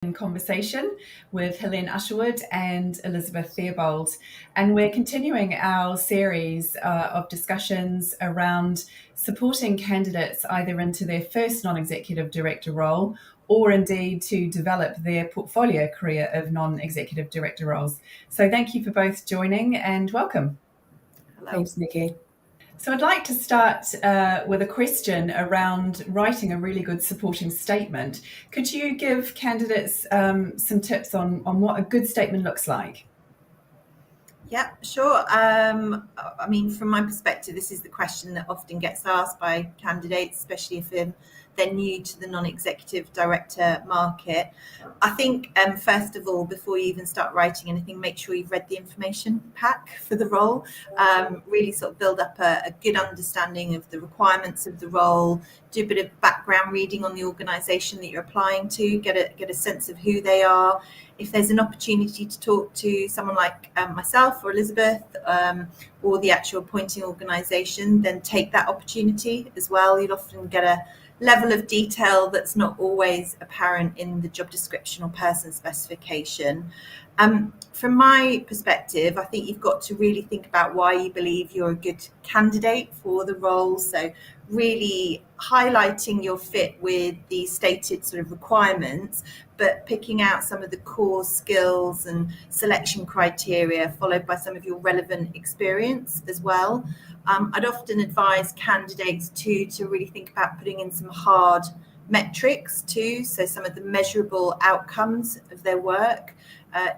in conversation with Helene Usherwood and Elizabeth Theobald, and we're continuing our series of discussions around supporting candidates either into their first non-executive director role or indeed to develop their portfolio career of non-executive director roles. So thank you for both joining and welcome. Hello. Thanks, Nicki. So I'd like to start with a question around writing a really good supporting statement. Could you give candidates some tips on what a good statement looks like? Yeah, sure. I mean, from my perspective, this is the question that often gets asked by candidates, especially if they're new to the non-executive director market. I think, first of all, before you even start writing anything, make sure you've read the information pack for the role. Really sort of build up a good understanding of the requirements of the role, do a bit of background reading on the organisation that you're applying to, get a sense of who they are. If there's an opportunity to talk to someone like myself or Elizabeth or the actual appointing organisation, then take that opportunity as well. You'll often get a level of detail that's not always apparent in the job description or person specification. From my perspective, I think you've got to really think about why you believe you're a good candidate for the role. So really highlighting your fit with the stated sort of requirements, but picking out some of the core skills and selection criteria, followed by some of your relevant experience as well. I'd often advise candidates to really think about putting in some hard metrics too, so some of the measurable outcomes of their work.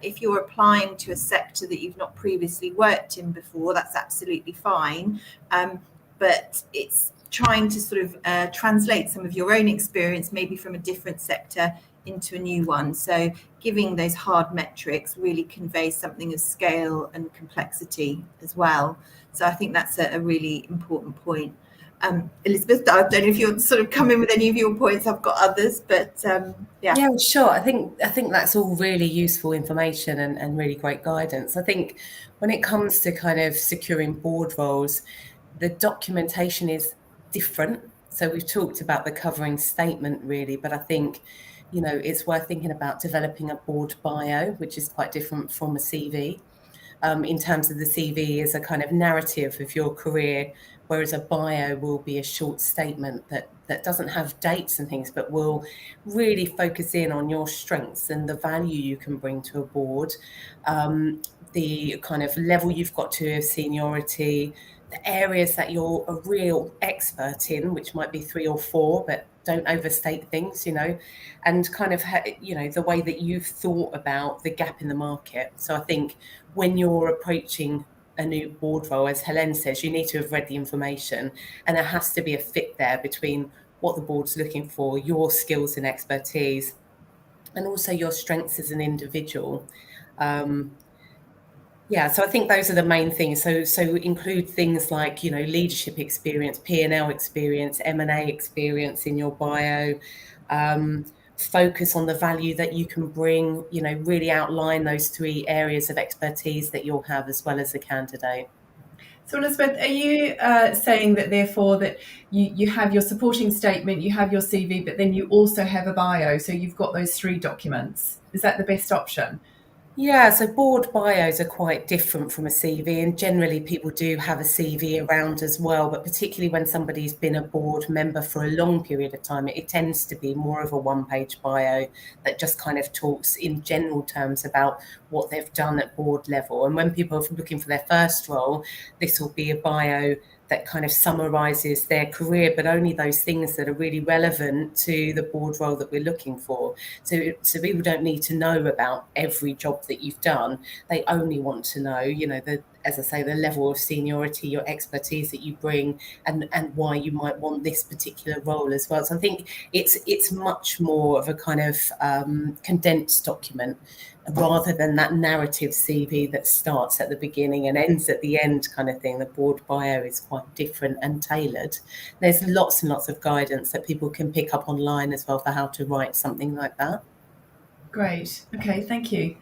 If you're applying to a sector that you've not previously worked in before, that's absolutely fine. But it's trying to sort of translate some of your own experience, maybe from a different sector, into a new one. So giving those hard metrics really conveys something of scale and complexity as well. So I think that's a really important point. Elizabeth, I don't know if you're sort of coming with any of your points. I've got others, but yeah. Yeah, sure. I think that's all really useful information and really great guidance. I think when it comes to kind of securing board roles, the documentation is different. So we've talked about the covering statement really, but I think, it's worth thinking about developing a board bio, which is quite different from a CV. In terms of the CV is a kind of narrative of your career, whereas a bio will be a short statement that doesn't have dates and things, but will really focus in on your strengths and the value you can bring to a board, the kind of level you've got to of seniority, the areas that you're a real expert in, which might be 3 or 4, but don't overstate things, and kind of, the way that you've thought about the gap in the market. So I think when you're approaching a new board role, as Helene says, you need to have read the information, and there has to be a fit there between what the board's looking for, your skills and expertise, and also your strengths as an individual. So I think those are the main things. So include things like, leadership experience, P&L experience, M&A experience in your bio. Focus on the value that you can bring, really outline those 3 areas of expertise that you'll have as well as a candidate. So Elizabeth, are you saying that therefore that you have your supporting statement, you have your CV, but then you also have a bio, so you've got those 3 documents? Is that the best option? Yeah, so board bios are quite different from a CV, and generally people do have a CV around as well, but particularly when somebody's been a board member for a long period of time, it tends to be more of a one-page bio that just kind of talks in general terms about what they've done at board level. And when people are looking for their first role, this will be a bio that kind of summarises their career, but only those things that are really relevant to the board role that we're looking for. So people don't need to know about every job that you've done. They only want to know, as I say, the level of seniority, your expertise that you bring, and why you might want this particular role as well. So I think it's much more of a kind of condensed document, rather than that narrative CV that starts at the beginning and ends at the end kind of thing. The board bio is quite different and tailored. There's lots and lots of guidance that people can pick up online as well for how to write something like that. Great. Okay, thank you.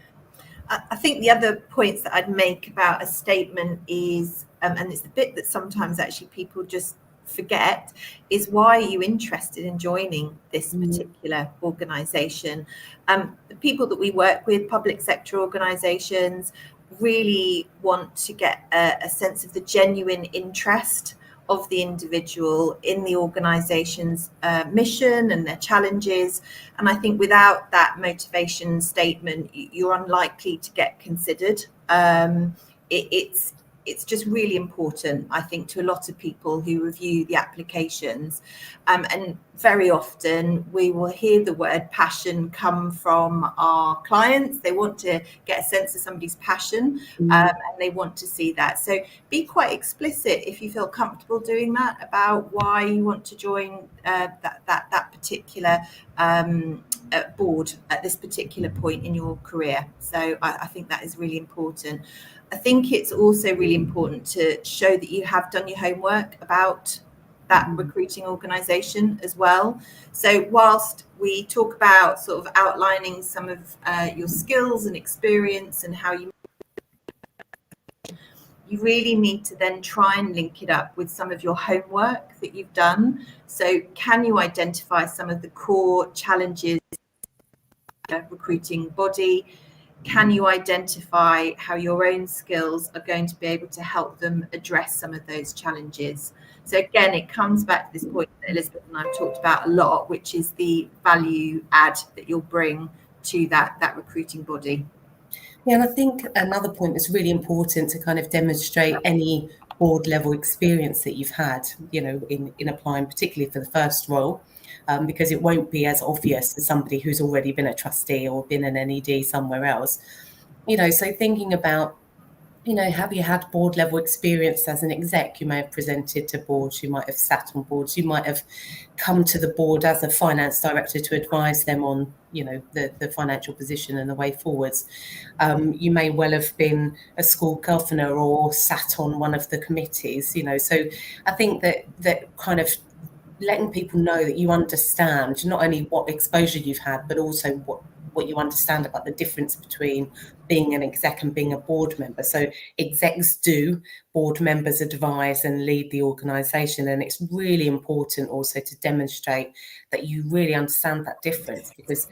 I think the other points that I'd make about a statement is, and it's the bit that sometimes actually people just forget is, why are you interested in joining this particular organisation? The people that we work with, public sector organisations, really want to get a sense of the genuine interest of the individual in the organisation's mission and their challenges. And I think without that motivation statement, you're unlikely to get considered. It's just really important, I think, to a lot of people who review the applications. And very often we will hear the word passion come from our clients. They want to get a sense of somebody's passion, and they want to see that. So be quite explicit, if you feel comfortable doing that, about why you want to join that particular board at this particular point in your career. So I think that is really important. I think it's also really important to show that you have done your homework about that recruiting organisation as well. So whilst we talk about sort of outlining some of your skills and experience and how you really need to then try and link it up with some of your homework that you've done. So can you identify some of the core challenges of a recruiting body? Can you identify how your own skills are going to be able to help them address some of those challenges? So again, it comes back to this point that Elizabeth and I've talked about a lot, which is the value add that you'll bring to that recruiting body. Yeah, and I think another point that's really important to kind of demonstrate any board level experience that you've had, you know, in applying, particularly for the first role. Because it won't be as obvious as somebody who's already been a trustee or been an NED somewhere else. You know, so thinking about, you know, have you had board level experience as an exec? You may have presented to boards, you might have sat on boards, you might have come to the board as a finance director to advise them on, you know, the financial position and the way forwards. You may well have been a school governor or sat on one of the committees, you know. So I think that kind of letting people know that you understand not only what exposure you've had, but also what you understand about the difference between being an exec and being a board member. So execs do, board members advise and lead the organisation. And it's really important also to demonstrate that you really understand that difference, because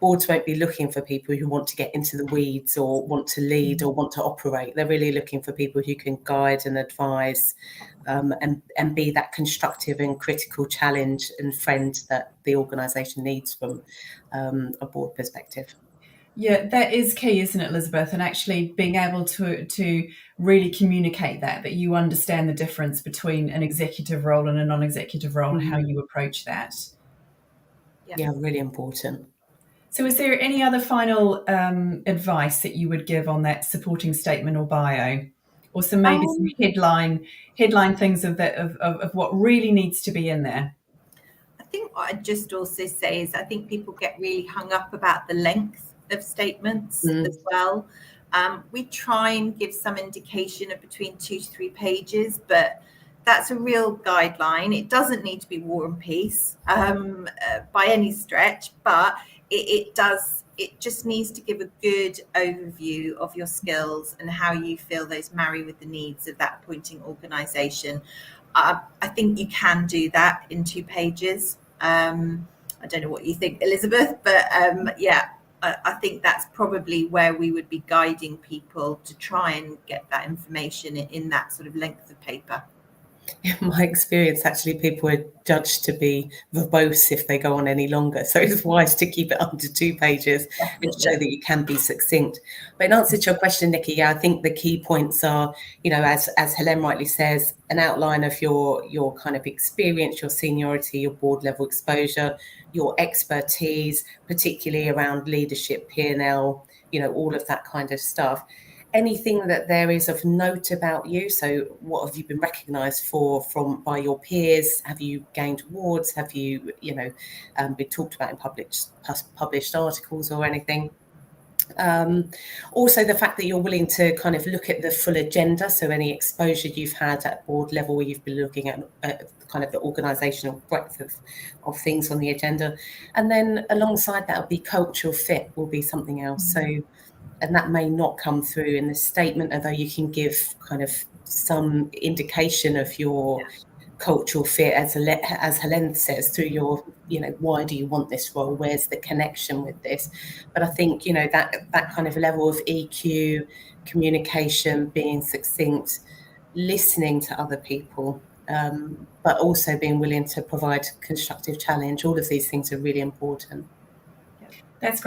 boards won't be looking for people who want to get into the weeds or want to lead or want to operate. They're really looking for people who can guide and advise and be that constructive and critical challenge and friend that the organisation needs from a board perspective. Yeah, that is key, isn't it, Elizabeth? And actually being able to really communicate that you understand the difference between an executive role and a non-executive role and how you approach that. Yeah, really important. So is there any other final advice that you would give on that supporting statement or bio? Or some headline things of what really needs to be in there? I think what I'd just also say is I think people get really hung up about the length of statements as well. We try and give some indication of between 2 to 3 pages, but that's a real guideline. It doesn't need to be War and Peace by any stretch, but it just needs to give a good overview of your skills and how you feel those marry with the needs of that appointing organisation. I think you can do that in 2 pages. I don't know what you think, Elizabeth, but I think that's probably where we would be guiding people to try and get that information in that sort of length of paper. In my experience, actually, people are judged to be verbose if they go on any longer. So it's wise to keep it under 2 pages and show that you can be succinct. But in answer to your question, Nicki, yeah, I think the key points are, you know, as Helene rightly says, an outline of your kind of experience, your seniority, your board level exposure, your expertise, particularly around leadership, P&L, you know, all of that kind of stuff. Anything that there is of note about you. So what have you been recognised for by your peers? Have you gained awards? Have you, you know, been talked about in published articles or anything? Also, the fact that you're willing to kind of look at the full agenda. So any exposure you've had at board level where you've been looking at kind of the organisational breadth of things on the agenda. And then alongside that will be cultural fit will be something else. So, and that may not come through in the statement, although you can give kind of some indication of your cultural fit, as Helene says, through your, why do you want this role? Where's the connection with this? But I think, that kind of level of EQ, communication, being succinct, listening to other people, but also being willing to provide constructive challenge. All of these things are really important. That's great.